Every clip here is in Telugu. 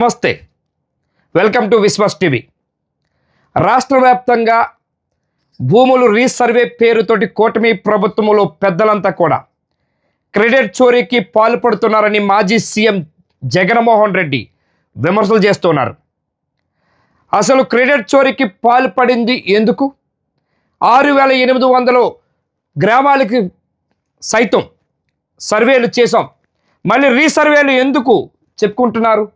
నమస్తే, వెల్కమ్ టు విశ్వాస్ టీవీ. రాష్ట్ర వ్యాప్తంగా భూములు రీసర్వే పేరుతోటి కూటమి ప్రభుత్వంలో పెద్దలంతా కూడా క్రెడిట్ చోరీకి పాల్పడుతున్నారని మాజీ సీఎం జగన్మోహన్ రెడ్డి విమర్శలు చేస్తున్నారు. అసలు క్రెడిట్ చోరీకి పాల్పడింది ఎందుకు? 6800 గ్రామాలకి సైతం సర్వేలు చేశాం, మళ్ళీ రీసర్వేలు ఎందుకు చెప్పుకుంటున్నారు?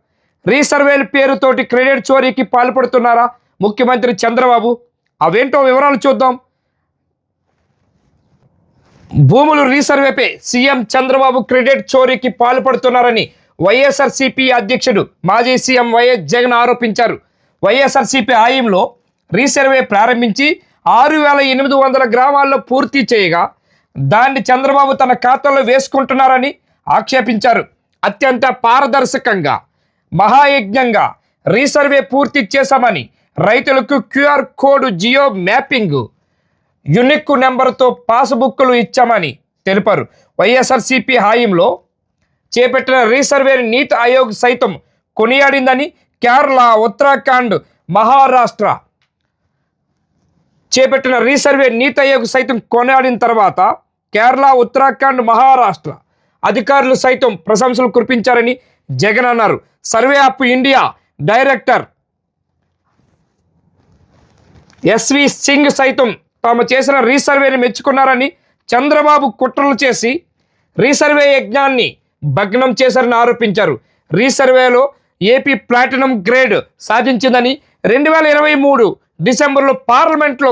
రీసర్వేల పేరుతోటి క్రెడిట్ చోరీకి పాల్పడుతున్నారా ముఖ్యమంత్రి చంద్రబాబు? అవేంటో వివరాలు చూద్దాం. భూములు రీసర్వేపై సీఎం చంద్రబాబు క్రెడిట్ చోరీకి పాల్పడుతున్నారని వైఎస్ఆర్సీపీ అధ్యక్షుడు మాజీ సీఎం వైఎస్ జగన్ ఆరోపించారు. వైఎస్ఆర్సీపీ హయాంలో రీసర్వే ప్రారంభించి 6800 గ్రామాల్లో పూర్తి చేయగా దాన్ని చంద్రబాబు తన ఖాతాలో వేసుకుంటున్నారని ఆక్షేపించారు. అత్యంత పారదర్శకంగా మహాయజ్ఞంగా రీసర్వే పూర్తి చేశామని, రైతులకు QR code, geo mapping, unique నెంబర్తో పాస్బుక్లు ఇచ్చామని తెలిపారు. వైఎస్ఆర్సీపీ హయాంలో చేపట్టిన రీసర్వేని నీతి ఆయోగ్ సైతం కొనియాడిందని, కేరళ, ఉత్తరాఖండ్, మహారాష్ట్ర చేపట్టిన రీసర్వే నీతి ఆయోగ్ సైతం కొనియాడిన తర్వాత కేరళ, ఉత్తరాఖండ్, మహారాష్ట్ర అధికారులు సైతం ప్రశంసలు కురిపించారని జగన్ అన్నారు. Survey of India director S V Singh సైతం తాము చేసిన రీసర్వేని మెచ్చుకున్నారని, చంద్రబాబు కుట్రలు చేసి రీసర్వే యజ్ఞాన్ని భగ్నం చేశారని ఆరోపించారు. రీసర్వేలో ఏపీ ప్లాటినం గ్రేడ్ సాధించిందని 2023 డిసెంబర్లో పార్లమెంట్లో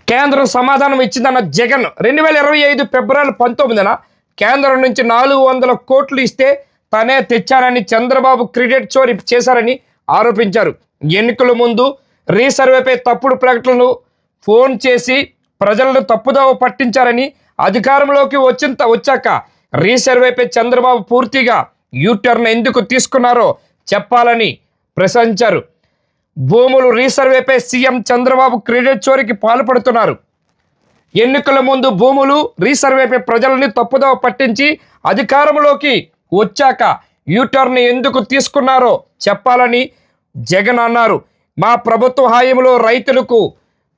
కేంద్రం సమాధానం ఇచ్చిందన్న జగన్ 2025 ఫిబ్రవరి 19న కేంద్రం నుంచి 400 కోట్లు ఇస్తే తనే తెచ్చానని, చంద్రబాబు క్రెడిట్ చోరీ చేశారని ఆరోపించారు. ఎన్నికల ముందు రీసర్వేపై తప్పుడు ప్రకటనలు ఫోన్ చేసి ప్రజలను తప్పుదోవ పట్టించారని, అధికారంలోకి వచ్చాక రీసర్వేపై చంద్రబాబు పూర్తిగా యూటర్న్ ఎందుకు తీసుకున్నారో చెప్పాలని ప్రశంసించారు. భూములు రీసర్వేపై సీఎం చంద్రబాబు క్రెడిట్ చోరీకి పాల్పడుతున్నారు. ఎన్నికల ముందు భూములు రీసర్వేపై ప్రజలని తప్పుదోవ పట్టించి అధికారంలోకి వచ్చాక యూటర్న్ ఎందుకు తీసుకున్నారో చెప్పాలని జగన్ అన్నారు. మా ప్రభుత్వ హయాంలో రైతులకు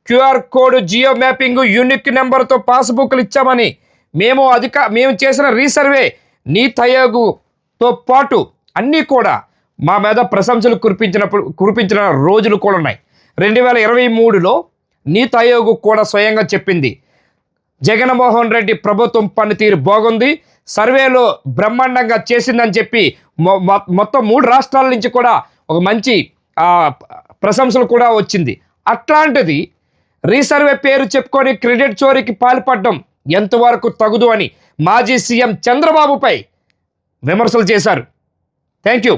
QR code, geo mapping, unique నెంబర్తో పాస్బుక్లు ఇచ్చామని, మేము చేసిన రీసర్వే నీతి ఆయోగ్తో పాటు అన్నీ కూడా మా మీద ప్రశంసలు కురిపించిన రోజులు కూడా ఉన్నాయి. 2023లో నీతి ఆయోగ్ కూడా స్వయంగా చెప్పింది, జగన్మోహన్ రెడ్డి ప్రభుత్వం పనితీరు బాగుంది, సర్వేలో బ్రహ్మాండంగా చేసిందని చెప్పి మొత్తం 3 రాష్ట్రాల నుంచి కూడా ఒక మంచి ప్రశంసలు కూడా వచ్చింది. అట్లాంటిది రీసర్వే పేరు చెప్పుకొని క్రెడిట్ చోరీకి పాల్పడడం ఎంతవరకు తగుదు అని మాజీ సీఎం చంద్రబాబుపై విమర్శలు చేశారు. Thank you.